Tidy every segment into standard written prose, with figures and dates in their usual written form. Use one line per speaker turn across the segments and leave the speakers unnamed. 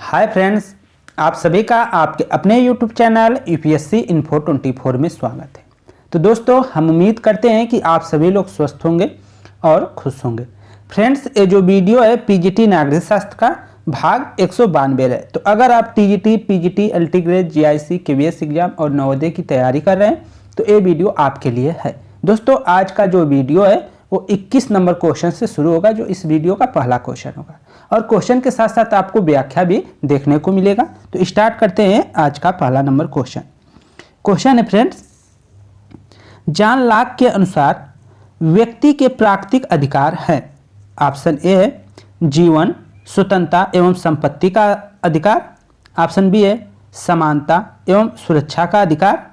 Hi friends, आप सभी का आपके अपने यूट्यूब चैनल यूपीएससी इन्फो 24 में स्वागत है। तो दोस्तों, हम उम्मीद करते हैं कि आप सभी लोग स्वस्थ होंगे और खुश होंगे। फ्रेंड्स, ये जो वीडियो है पीजीटी नागरिक शास्त्र का भाग 192 है। तो अगर आप TGT, PGT, LT grade, GIC, KVS exam और नवोदय की तैयारी कर रहे हैं तो ये वीडियो आपके लिए है। दोस्तों, आज का जो वीडियो है वो 21 नंबर क्वेश्चन से शुरू होगा, जो इस वीडियो का पहला क्वेश्चन होगा और क्वेश्चन के साथ साथ आपको व्याख्या भी देखने को मिलेगा। तो स्टार्ट करते हैं आज का पहला नंबर क्वेश्चन। क्वेश्चन है फ्रेंड्स, जॉन लॉक के अनुसार व्यक्ति के प्राकृतिक अधिकार है। ऑप्शन ए है जीवन, स्वतंत्रता एवं संपत्ति का अधिकार। ऑप्शन बी है समानता एवं सुरक्षा का अधिकार।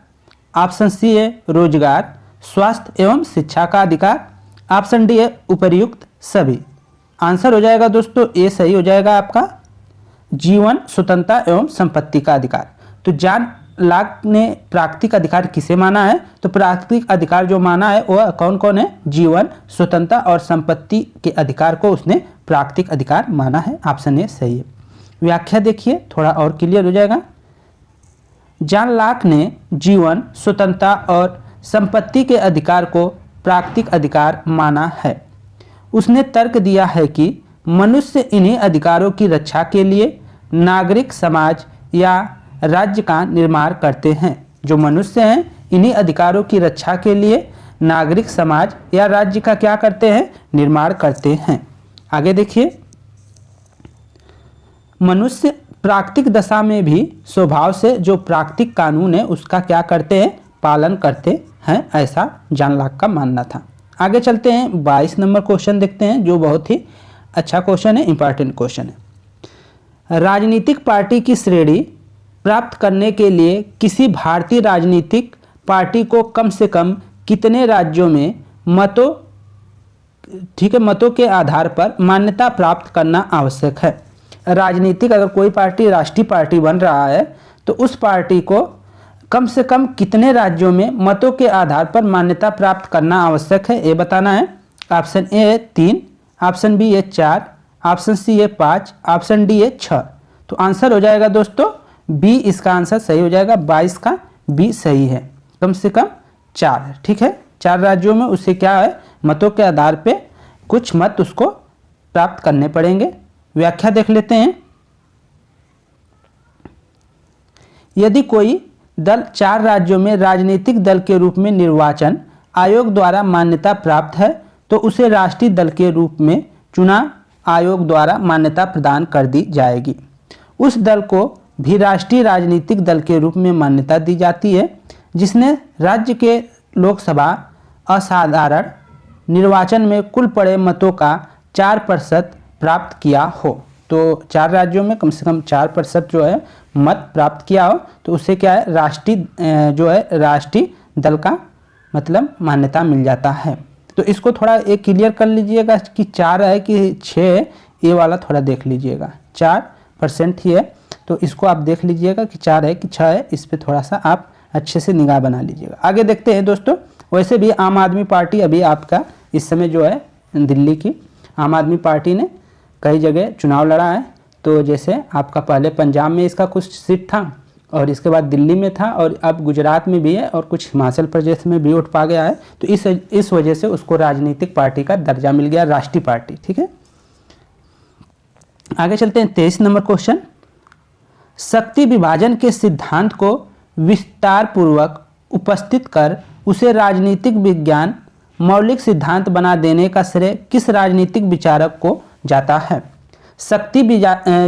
ऑप्शन सी है रोजगार, स्वास्थ्य एवं शिक्षा का अधिकार। ऑप्शन डी है उपर्युक्त सभी। आंसर हो जाएगा दोस्तों ए सही हो जाएगा आपका, जीवन, स्वतंत्रता एवं संपत्ति का अधिकार। तो जॉन लॉक ने प्राकृतिक अधिकार किसे माना है? तो प्राकृतिक अधिकार जो माना है वह कौन कौन है? जीवन, स्वतंत्रता और संपत्ति के अधिकार को उसने प्राकृतिक अधिकार माना है। ऑप्शन ए सही है। व्याख्या देखिए, थोड़ा और क्लियर हो जाएगा। जॉन लॉक ने जीवन, स्वतंत्रता और संपत्ति के अधिकार को प्राकृतिक अधिकार माना है। उसने तर्क दिया है कि मनुष्य इन्हीं अधिकारों की रक्षा के लिए नागरिक समाज या राज्य का निर्माण करते हैं। जो मनुष्य हैं इन्हीं अधिकारों की रक्षा के लिए नागरिक समाज या राज्य का क्या करते हैं? निर्माण करते हैं। आगे देखिए, मनुष्य प्राकृतिक दशा में भी स्वभाव से जो प्राकृतिक कानून है उसका क्या करते हैं? पालन करते हैं, ऐसा जॉन लॉक का मानना था। आगे चलते हैं, 22 नंबर क्वेश्चन देखते हैं, जो बहुत ही अच्छा क्वेश्चन है, इंपॉर्टेंट क्वेश्चन है। राजनीतिक पार्टी की श्रेणी प्राप्त करने के लिए किसी भारतीय राजनीतिक पार्टी को कम से कम कितने राज्यों में मतों के आधार पर मान्यता प्राप्त करना आवश्यक है? राजनीतिक अगर कोई पार्टी राष्ट्रीय पार्टी बन रहा है तो उस पार्टी को कम से कम कितने राज्यों में मतों के आधार पर मान्यता प्राप्त करना आवश्यक है, ये बताना है। ऑप्शन ए है 3, ऑप्शन बी है 4, ऑप्शन सी है 5, ऑप्शन डी है 6। तो आंसर हो जाएगा दोस्तों बी, इसका आंसर सही हो जाएगा। 22 का बी सही है, कम से कम 4 है। ठीक है, 4 राज्यों में उसे क्या है? मतों के आधार पे कुछ मत उसको प्राप्त करने पड़ेंगे। व्याख्या देख लेते हैं। यदि कोई दल 4 राज्यों में राजनीतिक दल के रूप में निर्वाचन आयोग द्वारा मान्यता प्राप्त है तो उसे राष्ट्रीय दल के रूप में चुनाव आयोग द्वारा मान्यता प्रदान कर दी जाएगी। उस दल को भी राष्ट्रीय राजनीतिक दल के रूप में मान्यता दी जाती है जिसने राज्य के लोकसभा असाधारण निर्वाचन में कुल पड़े मतों का 4% प्राप्त किया हो। तो 4 राज्यों में कम से कम 4% जो है मत प्राप्त किया हो तो उसे क्या है? राष्ट्रीय दल का मतलब मान्यता मिल जाता है। तो इसको थोड़ा एक क्लियर कर लीजिएगा कि 4 है कि 6 है, ये वाला थोड़ा देख लीजिएगा। 4% ही है तो इसको आप देख लीजिएगा कि 4 है कि 6 है, इस पर थोड़ा सा आप अच्छे से निगाह बना लीजिएगा। आगे देखते हैं दोस्तों। वैसे भी आम आदमी पार्टी अभी आपका इस समय जो है दिल्ली की आम आदमी पार्टी ने कई जगह चुनाव लड़ा है। तो जैसे आपका पहले पंजाब में इसका कुछ सीट था और इसके बाद दिल्ली में था और अब गुजरात में भी है और कुछ हिमाचल प्रदेश में भी उठ पा गया है। तो इस वजह से उसको राजनीतिक पार्टी का दर्जा मिल गया, राष्ट्रीय पार्टी। ठीक है, आगे चलते हैं। 23 नंबर क्वेश्चन, शक्ति विभाजन के सिद्धांत को विस्तार पूर्वक उपस्थित कर उसे राजनीतिक विज्ञान मौलिक सिद्धांत बना देने का श्रेय किस राजनीतिक विचारक को जाता है? शक्ति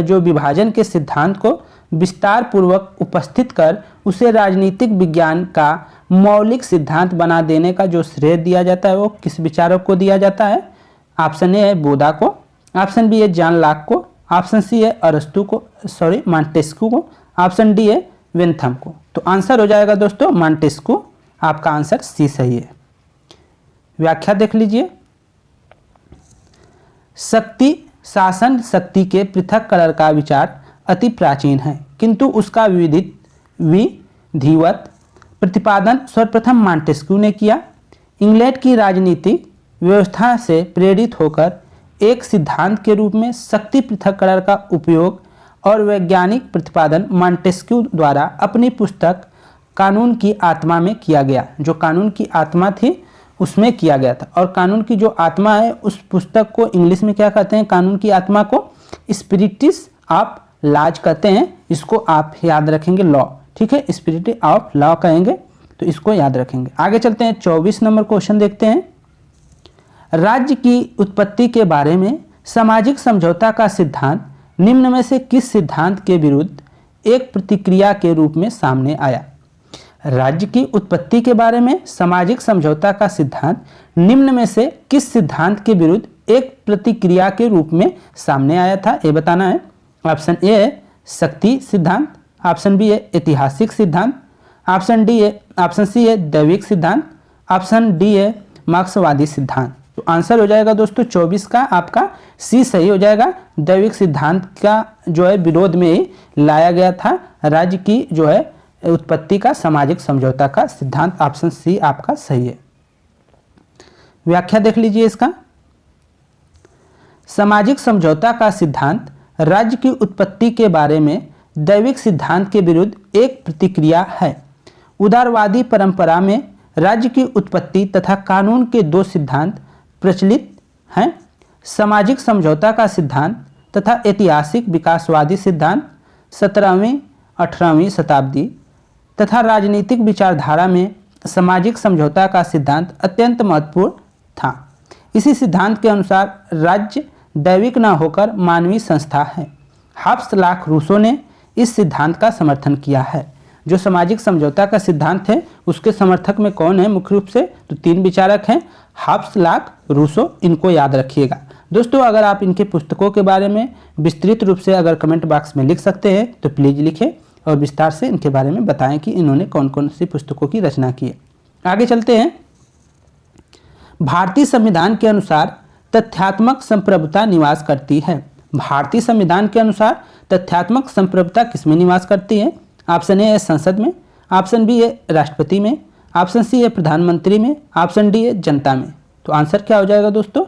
जो विभाजन के सिद्धांत को विस्तार पूर्वक उपस्थित कर उसे राजनीतिक विज्ञान का मौलिक सिद्धांत बना देने का जो श्रेय दिया जाता है वो किस विचारक को दिया जाता है? ऑप्शन ए है बोधा को, ऑप्शन बी है जॉन लॉक को, ऑप्शन सी है मॉन्टेस्क्यू को, ऑप्शन डी है वेंथम को। तो आंसर हो जाएगा दोस्तों मॉन्टेस्क्यू, आपका आंसर सी सही है। व्याख्या देख लीजिए। शासन शक्ति के पृथक्करण का विचार अति प्राचीन है किंतु उसका विधिवत प्रतिपादन सर्वप्रथम मॉन्टेस्क्यू ने किया। इंग्लैंड की राजनीतिक व्यवस्था से प्रेरित होकर एक सिद्धांत के रूप में शक्ति पृथक्करण का उपयोग और वैज्ञानिक प्रतिपादन मॉन्टेस्क्यू द्वारा अपनी पुस्तक कानून की आत्मा में किया गया। जो कानून की आत्मा थी उसमें किया गया था। और कानून की जो आत्मा है उस पुस्तक को इंग्लिश में क्या कहते हैं? कानून की आत्मा को स्पिरिटिस ऑफ लॉज कहते हैं। इसको आप याद रखेंगे, लॉ। ठीक है, स्पिरिट ऑफ लॉ कहेंगे, तो इसको याद रखेंगे। आगे चलते हैं, 24 नंबर क्वेश्चन देखते हैं। राज्य की उत्पत्ति के बारे में सामाजिक समझौता का सिद्धांत निम्न में से किस सिद्धांत के विरुद्ध एक प्रतिक्रिया के रूप में सामने आया? राज्य की उत्पत्ति के बारे में सामाजिक समझौता का सिद्धांत निम्न में से किस सिद्धांत के विरुद्ध एक प्रतिक्रिया के रूप में सामने आया था, ये बताना है। ऑप्शन ए है शक्ति सिद्धांत, ऑप्शन बी है ऐतिहासिक सिद्धांत, ऑप्शन सी है दैविक सिद्धांत, ऑप्शन डी है मार्क्सवादी सिद्धांत। तो आंसर हो जाएगा दोस्तों 24 का आपका सी सही हो जाएगा। दैविक सिद्धांत का जो है विरोध में ही लाया गया था राज्य की जो है उत्पत्ति का सामाजिक समझौता का सिद्धांत। ऑप्शन सी आपका सही है। व्याख्या देख लीजिए इसका। सामाजिक समझौता का सिद्धांत राज्य की उत्पत्ति के बारे में दैविक सिद्धांत के विरुद्ध एक प्रतिक्रिया है। उदारवादी परंपरा में राज्य की उत्पत्ति तथा कानून के दो सिद्धांत प्रचलित हैं। सामाजिक समझौता का सिद्धांत तथा ऐतिहासिक विकासवादी सिद्धांत 17वीं-18वीं शताब्दी तथा राजनीतिक विचारधारा में सामाजिक समझौता का सिद्धांत अत्यंत महत्वपूर्ण था। इसी सिद्धांत के अनुसार राज्य दैविक न होकर मानवीय संस्था है। हाब्स लाख रूसो ने इस सिद्धांत का समर्थन किया है। जो सामाजिक समझौता का सिद्धांत है उसके समर्थक में कौन है मुख्य रूप से? तो तीन विचारक हैं, हाब्स लाख रूसो, इनको याद रखिएगा। दोस्तों अगर आप इनके पुस्तकों के बारे में विस्तृत रूप से अगर कमेंट बॉक्स में लिख सकते हैं तो प्लीज़ लिखें और विस्तार से इनके बारे में बताएं कि इन्होंने कौन कौन सी पुस्तकों की रचना की है। आगे चलते हैं। भारतीय संविधान के अनुसार तथ्यात्मक संप्रभुता निवास करती है। भारतीय संविधान के अनुसार तथ्यात्मक संप्रभुता किसमें निवास करती है? ऑप्शन ए है संसद में, ऑप्शन बी है राष्ट्रपति में, ऑप्शन सी है प्रधानमंत्री में, ऑप्शन डी है जनता में। तो आंसर क्या हो जाएगा दोस्तों?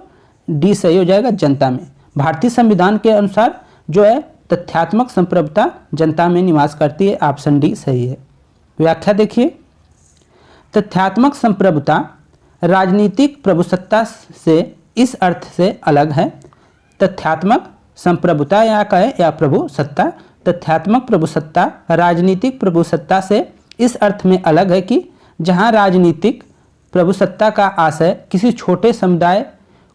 डी सही हो जाएगा, जनता में। भारतीय संविधान के अनुसार जो है तथ्यात्मक संप्रभुता जनता में निवास करती है। ऑप्शन डी सही है। व्याख्या देखिए। तथ्यात्मक संप्रभुता राजनीतिक प्रभुसत्ता से इस अर्थ से अलग है। तथ्यात्मक संप्रभुता या कहे या प्रभुसत्ता, तथ्यात्मक प्रभुसत्ता राजनीतिक प्रभुसत्ता से इस अर्थ में अलग है कि जहां राजनीतिक प्रभुसत्ता का आशय किसी छोटे समुदाय,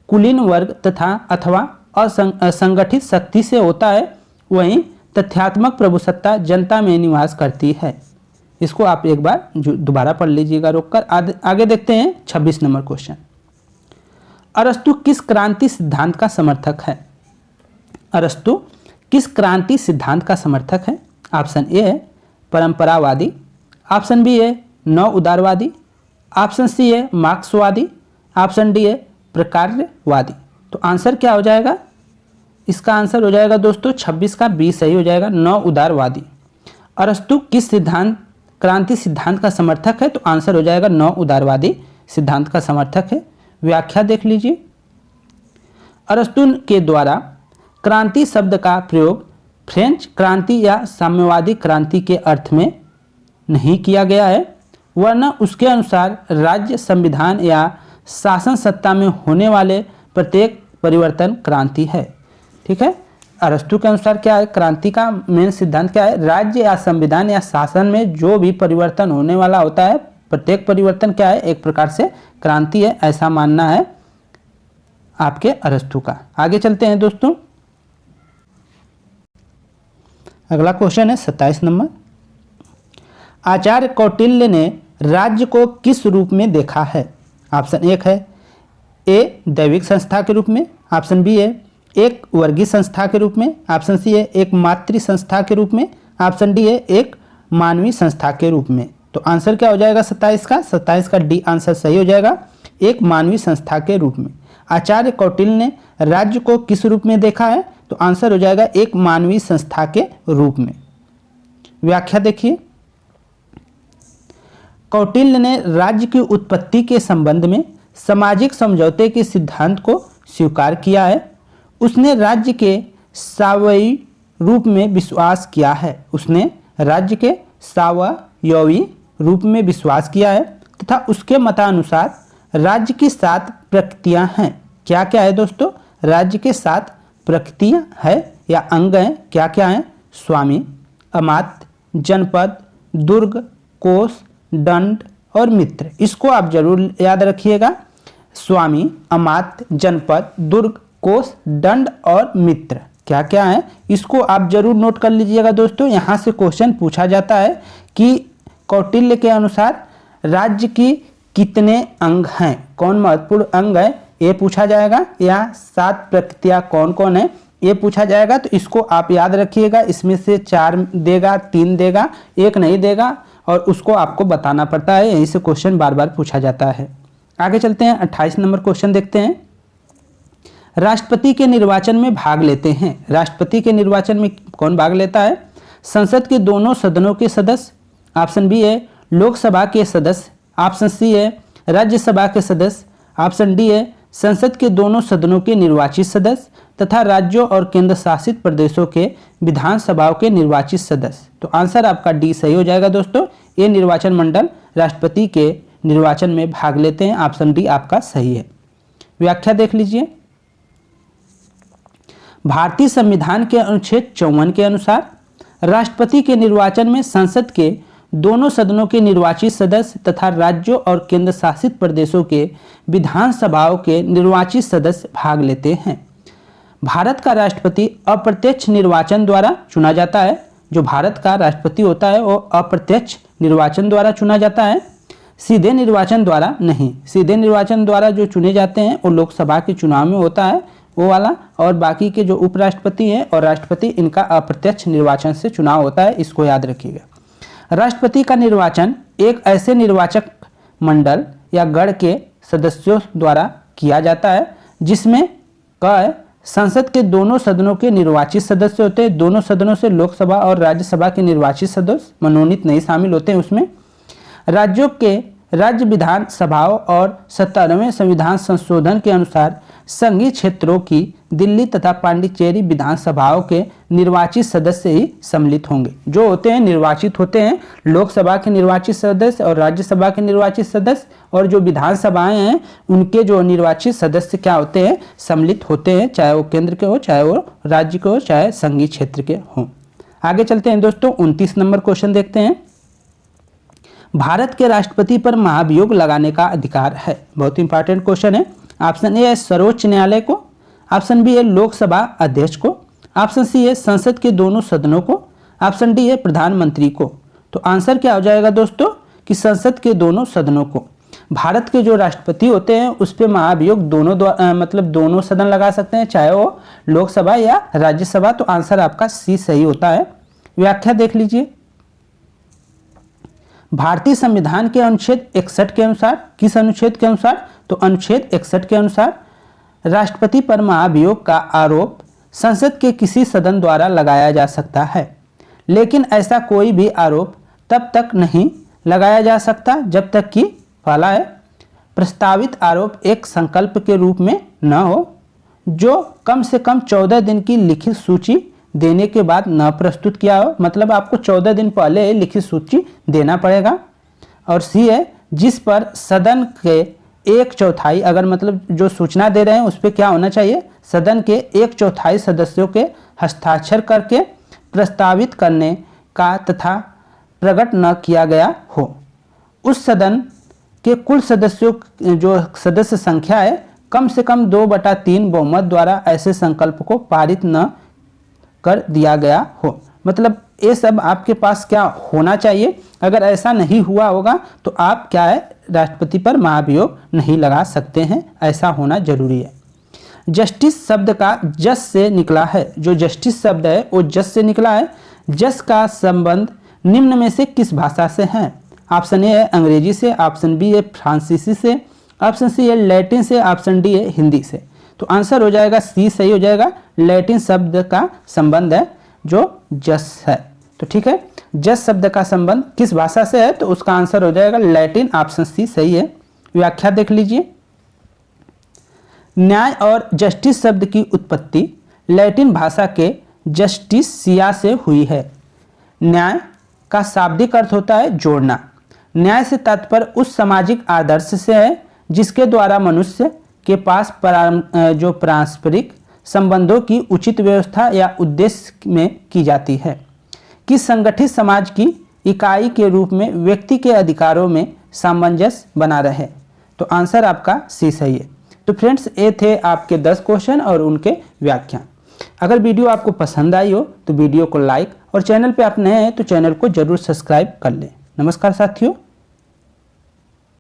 कुलीन वर्ग तथा अथवा असंगठित शक्ति से होता है, वहीं तथ्यात्मक प्रभुसत्ता जनता में निवास करती है। इसको आप एक बार दोबारा पढ़ लीजिएगा रोककर। आगे देखते हैं 26 नंबर क्वेश्चन। अरस्तु किस क्रांति सिद्धांत का समर्थक है? अरस्तु किस क्रांति सिद्धांत का समर्थक है? ऑप्शन ए है परंपरावादी, ऑप्शन बी है नव उदारवादी, ऑप्शन सी है मार्क्सवादी, ऑप्शन डी है प्रकार्यवादी। तो आंसर क्या हो जाएगा? इसका आंसर हो जाएगा दोस्तों 26 का बी सही हो जाएगा, नव उदारवादी। अरस्तु किस सिद्धांत क्रांति सिद्धांत का समर्थक है? तो आंसर हो जाएगा नव उदारवादी सिद्धांत का समर्थक है। व्याख्या देख लीजिए। अरस्तु के द्वारा क्रांति शब्द का प्रयोग फ्रेंच क्रांति या साम्यवादी क्रांति के अर्थ में नहीं किया गया है, वरना उसके अनुसार राज्य संविधान या शासन सत्ता में होने वाले प्रत्येक परिवर्तन क्रांति है। ठीक है, अरस्तु के अनुसार क्या है? क्रांति का मेन सिद्धांत क्या है? राज्य या संविधान या शासन में जो भी परिवर्तन होने वाला होता है, प्रत्येक परिवर्तन क्या है? एक प्रकार से क्रांति है, ऐसा मानना है आपके अरस्तु का। आगे चलते हैं दोस्तों। अगला क्वेश्चन है 27 नंबर। आचार्य कौटिल्य ने राज्य को किस रूप में देखा है? ऑप्शन एक है ए दैविक संस्था के रूप में, ऑप्शन बी है एक वर्गीय संस्था के रूप में, ऑप्शन सी है एक मातृ संस्था के रूप में, ऑप्शन डी है एक मानवीय संस्था के रूप में। तो आंसर क्या हो जाएगा 27 का? 27 का डी आंसर सही हो जाएगा, एक मानवीय संस्था के रूप में। आचार्य कौटिल्य ने राज्य को किस रूप में देखा है? तो आंसर हो जाएगा एक मानवीय संस्था के रूप में। व्याख्या देखिए। कौटिल्य ने राज्य की उत्पत्ति के संबंध में सामाजिक समझौते के सिद्धांत को स्वीकार किया है। उसने राज्य के रूप में विश्वास किया है। उसने राज्य के सावयवी रूप में विश्वास किया है तथा उसके मतानुसार राज्य की 7 प्रकृतियां हैं। क्या क्या है दोस्तों? राज्य के 7 प्रकृतियां है या अंग हैं। क्या क्या हैं? स्वामी, अमात्य, जनपद, दुर्ग, कोष, दंड और मित्र। इसको आप जरूर याद रखिएगा। स्वामी, अमात्य, जनपद, दुर्ग, कोष, दंड और मित्र क्या क्या है, इसको आप जरूर नोट कर लीजिएगा दोस्तों। यहाँ से क्वेश्चन पूछा जाता है कि कौटिल्य के अनुसार राज्य की कितने अंग हैं, कौन महत्वपूर्ण अंग है, ये पूछा जाएगा। या 7 प्रकृतियाँ कौन कौन है, ये पूछा जाएगा। तो इसको आप याद रखिएगा। इसमें से 4 देगा, 3 देगा, 1 नहीं देगा और उसको आपको बताना पड़ता है। यहीं से क्वेश्चन बार बार पूछा जाता है। आगे चलते हैं, 28 नंबर क्वेश्चन देखते हैं। राष्ट्रपति के निर्वाचन में भाग लेते हैं। राष्ट्रपति के निर्वाचन में कौन भाग लेता है? संसद के दोनों सदनों के सदस्य, ऑप्शन बी है लोकसभा के सदस्य, ऑप्शन सी है राज्यसभा के सदस्य, ऑप्शन डी है संसद के दोनों सदनों के निर्वाचित सदस्य तथा राज्यों और केंद्र शासित प्रदेशों के विधानसभाओं के निर्वाचित सदस्य। तो आंसर आपका डी सही हो जाएगा दोस्तों। ये निर्वाचन मंडल राष्ट्रपति के निर्वाचन में भाग लेते हैं। ऑप्शन डी आपका सही है। व्याख्या देख लीजिए। भारतीय संविधान के अनुच्छेद 54 के अनुसार राष्ट्रपति के निर्वाचन में संसद के दोनों सदनों के निर्वाचित सदस्य तथा राज्यों और केंद्र शासित प्रदेशों के विधानसभाओं के निर्वाचित सदस्य भाग लेते हैं। भारत का राष्ट्रपति अप्रत्यक्ष निर्वाचन द्वारा चुना जाता है। जो भारत का राष्ट्रपति होता है वो अप्रत्यक्ष निर्वाचन द्वारा चुना जाता है, सीधे निर्वाचन द्वारा नहीं। सीधे निर्वाचन द्वारा जो चुने जाते हैं वो लोकसभा के चुनाव में होता है वो वाला, और बाकी के जो उपराष्ट्रपति हैं और राष्ट्रपति इनका अप्रत्यक्ष निर्वाचन से चुनाव होता है। इसको याद रखिएगा। राष्ट्रपति का निर्वाचन एक ऐसे निर्वाचक मंडल या गण के सदस्यों द्वारा किया जाता है जिसमें क संसद के दोनों सदनों के निर्वाचित सदस्य होते हैं। दोनों सदनों से लोकसभा और राज्यसभा के निर्वाचित सदस्य मनोनीत नहीं शामिल होते हैं उसमें। राज्यों के राज्य विधान सभाओं और 17वें संविधान संशोधन के अनुसार संघीय क्षेत्रों की दिल्ली तथा पांडिचेरी विधानसभाओं के निर्वाचित सदस्य ही सम्मिलित होंगे। जो होते हैं निर्वाचित होते हैं लोकसभा के निर्वाचित सदस्य और राज्यसभा के निर्वाचित सदस्य, और जो विधानसभाएं हैं उनके जो निर्वाचित सदस्य क्या होते हैं, सम्मिलित होते हैं, चाहे वो केंद्र के हो, चाहे वो राज्य के हो, चाहे संघीय क्षेत्र के हों। आगे चलते हैं दोस्तों, 29 नंबर क्वेश्चन देखते हैं। भारत के राष्ट्रपति पर महाभियोग लगाने का अधिकार है। बहुत इंपॉर्टेंट क्वेश्चन है। ऑप्शन ए है सर्वोच्च न्यायालय को, ऑप्शन बी है लोकसभा अध्यक्ष को, ऑप्शन सी है संसद के दोनों सदनों को, ऑप्शन डी है प्रधानमंत्री को। तो आंसर क्या हो जाएगा दोस्तों कि संसद के दोनों सदनों को। भारत के जो राष्ट्रपति होते हैं उस पर महाभियोग दोनों सदन लगा सकते हैं, चाहे वो लोकसभा या राज्यसभा। तो आंसर आपका सी सही होता है। व्याख्या देख लीजिए। भारतीय संविधान के अनुच्छेद 61 के अनुसार, किस अनुच्छेद के अनुसार? तो अनुच्छेद 61 के अनुसार राष्ट्रपति पर महाभियोग का आरोप संसद के किसी सदन द्वारा लगाया जा सकता है, लेकिन ऐसा कोई भी आरोप तब तक नहीं लगाया जा सकता जब तक कि पहला है प्रस्तावित आरोप एक संकल्प के रूप में न हो, जो कम से कम 14 दिन की लिखित सूची देने के बाद न प्रस्तुत किया हो। मतलब आपको 14 दिन पहले लिखित सूची देना पड़ेगा। और सी है जिस पर सदन के 1/4 अगर मतलब जो सूचना दे रहे हैं उस पर क्या होना चाहिए, सदन के 1/4 सदस्यों के हस्ताक्षर करके प्रस्तावित करने का तथा प्रकट न किया गया हो। उस सदन के कुल सदस्यों जो सदस्य संख्या है कम से कम 2/3 बहुमत द्वारा ऐसे संकल्प को पारित न कर दिया गया हो। मतलब ये सब आपके पास क्या होना चाहिए। अगर ऐसा नहीं हुआ होगा तो आप क्या है राष्ट्रपति पर महाभियोग नहीं लगा सकते हैं, ऐसा होना जरूरी है। जस्टिस शब्द का जज से निकला है। जो जस्टिस शब्द है वो जज से निकला है। जज का संबंध निम्न में से किस भाषा से है? ऑप्शन ए है अंग्रेजी से, ऑप्शन बी है फ्रांसीसी से, ऑप्शन सी है लैटिन से, ऑप्शन डी है हिंदी से। तो आंसर हो जाएगा सी सही हो जाएगा। लैटिन शब्द का संबंध है जो जज है। तो ठीक है, जज शब्द का संबंध किस भाषा से है तो उसका आंसर हो जाएगा लैटिन, ऑप्शन सी सही है। व्याख्या देख लीजिए। न्याय और जस्टिस शब्द की उत्पत्ति लैटिन भाषा के जस्टिसिया से हुई है। न्याय का शाब्दिक अर्थ होता है जोड़ना। न्याय से तात्पर्य उस सामाजिक आदर्श से है जिसके द्वारा मनुष्य के पास जो पारस्परिक संबंधों की उचित व्यवस्था या उद्देश्य में की जाती है कि संगठित समाज की इकाई के रूप में व्यक्ति के अधिकारों में सामंजस्य बना रहे। तो आंसर आपका सी सही है। तो फ्रेंड्स, ये थे आपके 10 क्वेश्चन और उनके व्याख्यान। अगर वीडियो आपको पसंद आई हो तो वीडियो को लाइक और चैनल पे आप नए हैं तो चैनल को जरूर सब्सक्राइब कर लें। नमस्कार साथियों।